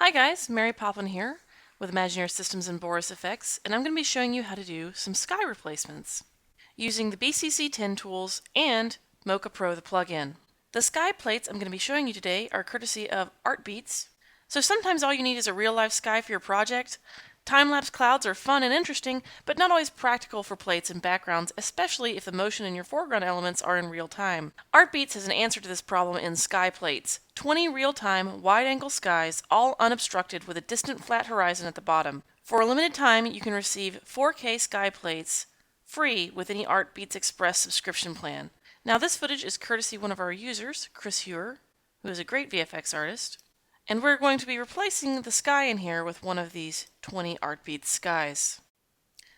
Hi guys, Mary Poplin here with Imagineer Systems and Boris Effects, and I'm going to be showing you how to do some sky replacements using the BCC 10 tools and Mocha Pro the plugin. The sky plates I'm going to be showing you today are courtesy of Artbeats. So sometimes all you need is a real-life sky for your project. Time-lapse clouds are fun and interesting, but not always practical for plates and backgrounds, especially if the motion in your foreground elements are in real time. Artbeats has an answer to this problem in sky plates. 20 real-time, wide-angle skies, all unobstructed with a distant flat horizon at the bottom. For a limited time, you can receive 4K sky plates free with any Artbeats Express subscription plan. Now this footage is courtesy one of our users, Chris Hewer, who is a great VFX artist. And we're going to be replacing the sky in here with one of these 20 Artbeats skies.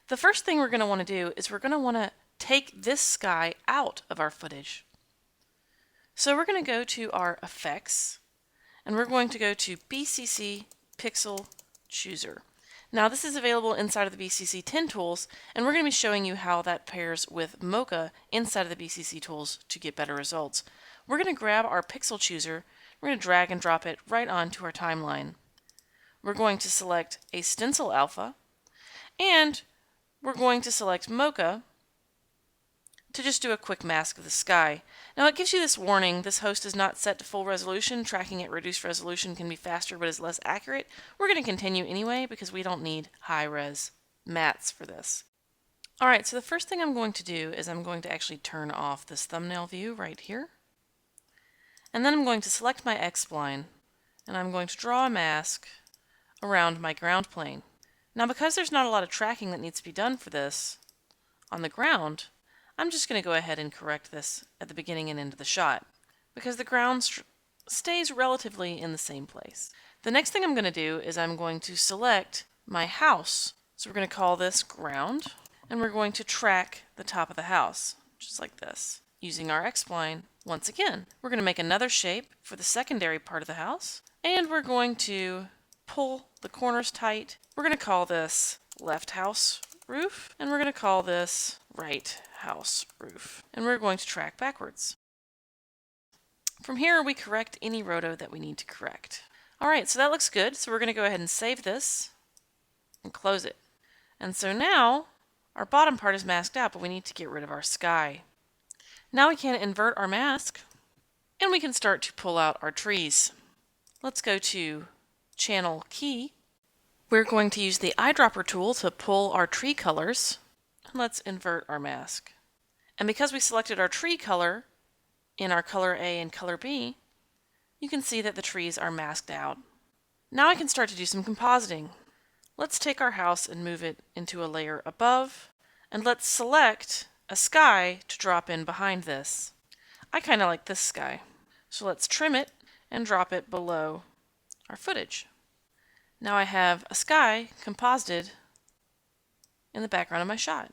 The first thing we're going to want to do is we're going to want to take this sky out of our footage. So we're going to go to our Effects, and we're going to go to BCC Pixel Chooser. Now this is available inside of the BCC 10 tools, and we're going to be showing you how that pairs with Mocha inside of the BCC tools to get better results. We're going to grab our Pixel Chooser. We're going to drag and drop it right onto our timeline. We're going to select a stencil alpha, and we're going to select Mocha to just do a quick mask of the sky. Now it gives you this warning: this host is not set to full resolution. Tracking at reduced resolution can be faster but is less accurate. We're going to continue anyway because we don't need high-res mats for this. Alright, so the first thing I'm going to do is I'm going to actually turn off this thumbnail view right here. And then I'm going to select my X-spline, and I'm going to draw a mask around my ground plane. Now because there's not a lot of tracking that needs to be done for this on the ground, I'm just going to go ahead and correct this at the beginning and end of the shot, because the ground stays relatively in the same place. The next thing I'm going to do is I'm going to select my house. So we're going to call this ground, and we're going to track the top of the house, just like this, using our X-spline. Once again, we're going to make another shape for the secondary part of the house, and we're going to pull the corners tight. We're going to call this left house roof, and we're going to call this right house roof, and we're going to track backwards. From here, we correct any roto that we need to correct. Alright, so that looks good, so we're going to go ahead and save this and close it. And so now, our bottom part is masked out, but we need to get rid of our sky. Now we can invert our mask, and we can start to pull out our trees. Let's go to Channel Key. We're going to use the eyedropper tool to pull our tree colors. Let's invert our mask. And because we selected our tree color in our color A and color B, you can see that the trees are masked out. Now I can start to do some compositing. Let's take our house and move it into a layer above, and let's select a sky to drop in behind this. I kind of like this sky, so let's trim it and drop it below our footage. Now I have a sky composited in the background of my shot.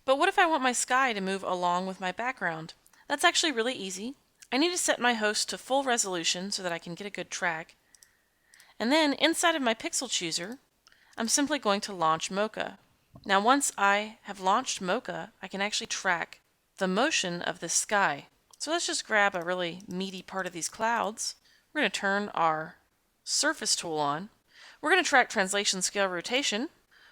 But what if I want my sky to move along with my background? That's actually really easy. I need to set my host to full resolution so that I can get a good track. And then inside of my pixel chooser, I'm simply going to launch Mocha. Now once I have launched Mocha, I can actually track the motion of this sky. So let's just grab a really meaty part of these clouds. We're going to turn our surface tool on. We're going to track translation, scale, rotation.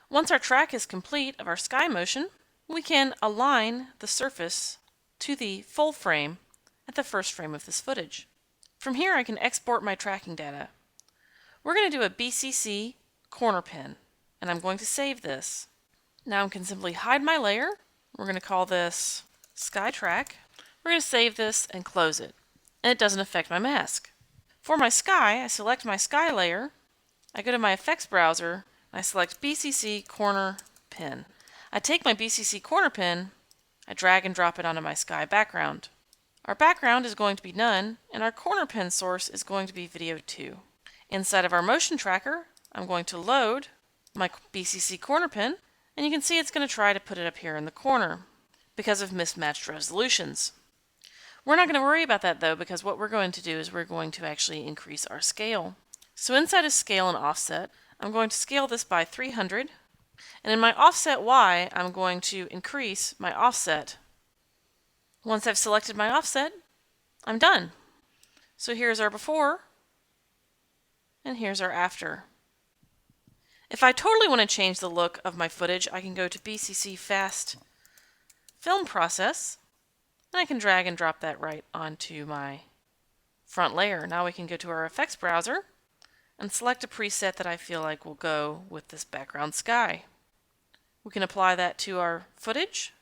Once our track is complete of our sky motion, we can align the surface to the full frame at the first frame of this footage. From here I can export my tracking data. We're going to do a BCC corner pin, and I'm going to save this. Now I can simply hide my layer. We're going to call this Sky Track. We're going to save this and close it. And it doesn't affect my mask. For my sky, I select my sky layer. I go to my effects browser. And I select BCC Corner Pin. I take my BCC Corner Pin. I drag and drop it onto my sky background. Our background is going to be none, and our corner pin source is going to be video 2. Inside of our motion tracker, I'm going to load my BCC corner pin, and you can see it's going to try to put it up here in the corner because of mismatched resolutions. We're not going to worry about that though, because what we're going to do is we're going to actually increase our scale. So inside of scale and offset, I'm going to scale this by 300, and in my offset Y, I'm going to increase my offset. Once I've selected my offset, I'm done. So here's our before, and here's our after. If I totally want to change the look of my footage, I can go to BCC Fast Film Process, and I can drag and drop that right onto my front layer. Now we can go to our effects browser and select a preset that I feel like will go with this background sky. We can apply that to our footage,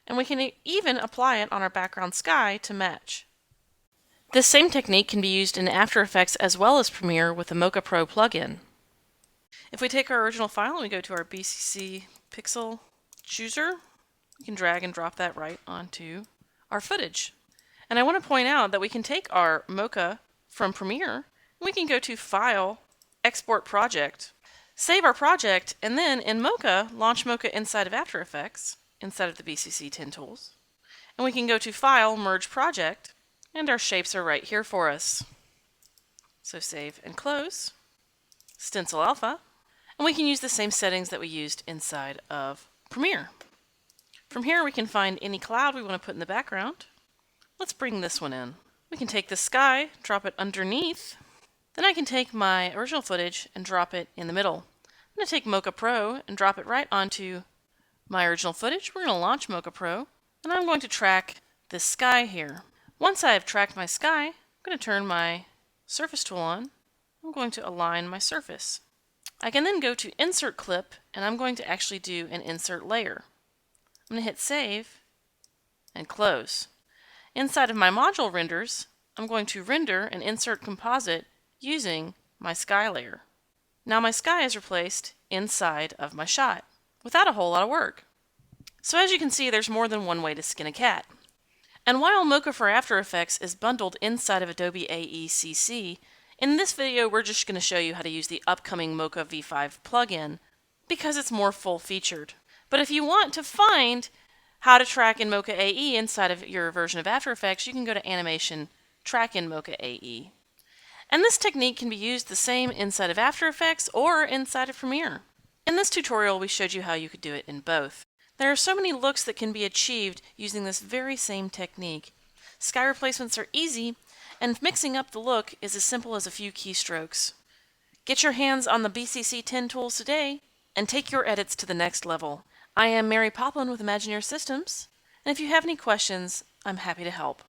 and we can even apply it on our background sky to match. This same technique can be used in After Effects as well as Premiere with the Mocha Pro plugin. If we take our original file and we go to our BCC pixel chooser, we can drag and drop that right onto our footage. And I want to point out that we can take our Mocha from Premiere, and we can go to File, Export Project, save our project, and then in Mocha, launch Mocha inside of After Effects, inside of the BCC 10 tools. And we can go to File, Merge Project, and our shapes are right here for us. So save and close, Stencil Alpha, and we can use the same settings that we used inside of Premiere. From here we can find any cloud we want to put in the background. Let's bring this one in. We can take the sky, drop it underneath. Then I can take my original footage and drop it in the middle. I'm going to take Mocha Pro and drop it right onto my original footage. We're going to launch Mocha Pro, and I'm going to track this sky here. Once I have tracked my sky, I'm going to turn my surface tool on. I'm going to align my surface. I can then go to Insert Clip, and I'm going to actually do an insert layer. I'm going to hit Save and Close. Inside of my module renders, I'm going to render and insert composite using my sky layer. Now my sky is replaced inside of my shot without a whole lot of work. So as you can see, there's more than one way to skin a cat. And while Mocha for After Effects is bundled inside of Adobe AECC, in this video we're just going to show you how to use the upcoming Mocha V5 plugin because it's more full-featured. But if you want to find how to track in Mocha AE inside of your version of After Effects, you can go to Animation, Track in Mocha AE. And this technique can be used the same inside of After Effects or inside of Premiere. In this tutorial we showed you how you could do it in both. There are so many looks that can be achieved using this very same technique. Sky replacements are easy, and mixing up the look is as simple as a few keystrokes. Get your hands on the BCC 10 tools today and take your edits to the next level. I am Mary Poplin with Imagineer Systems, and if you have any questions, I'm happy to help.